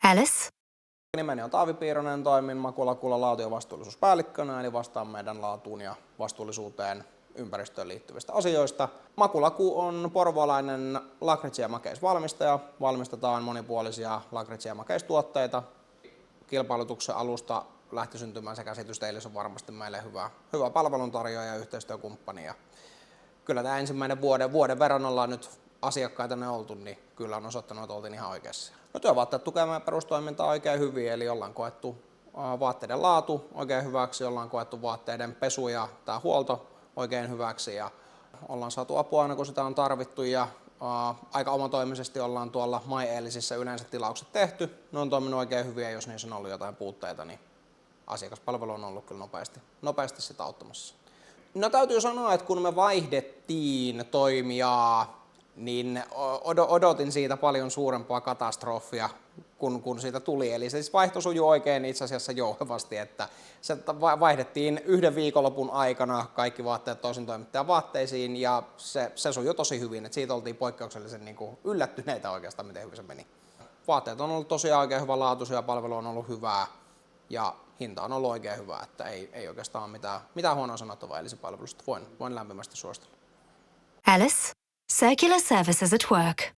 Alice? Nimeni on Taavi Piironen, toimin Makula laatu- ja vastuullisuuspäällikkönä, eli vastaan meidän laatuun ja vastuullisuuteen ympäristöön liittyvistä asioista. Makulaku on porvoolainen lakritsi- ja makeisvalmistaja. Valmistetaan monipuolisia lakritsi- ja makeistuotteita. Kilpailutuksen alusta lähti syntymään se käsitys, että Eilis on varmasti meille hyvä palveluntarjoaja ja yhteistyökumppani. Ja kyllä tämä ensimmäinen vuoden verran ollaan nyt asiakkaita ne oltu, niin kyllä on osoittanut, että oltiin ihan oikeassa. No, työvaatteet tukee meidän perustoimintaa oikein hyvin, eli ollaan koettu vaatteiden laatu oikein hyväksi, ollaan koettu vaatteiden pesu ja tämä huolto oikein hyväksi ja ollaan saatu apua aina kun sitä on tarvittu ja aika omatoimisesti ollaan tuolla MyEelisissä yleensä tilaukset tehty. Ne on toiminut oikein hyvin ja jos niissä on ollut jotain puutteita, niin asiakaspalvelu on ollut kyllä nopeasti sitä auttamassa. No, täytyy sanoa, että kun me vaihdettiin toimijaa, niin odotin siitä paljon suurempaa katastrofia, kun siitä tuli. Eli se siis vaihto sujui oikein itse asiassa jouhevasti, että se vaihdettiin yhden viikonlopun aikana kaikki vaatteet toisen toimittajan vaatteisiin ja se sujui tosi hyvin, että siitä oltiin poikkeuksellisen niin kuin yllättyneitä oikeastaan, miten hyvin se meni. Vaatteet on ollut tosiaan oikein hyvä laatuisia, palvelu on ollut hyvää ja hinta on ollut oikein hyvä, että ei oikeastaan mitään huonoa sanottavaa Elisin-palvelusta. Voin lämpimästi suositella. Alice? Circular services at work.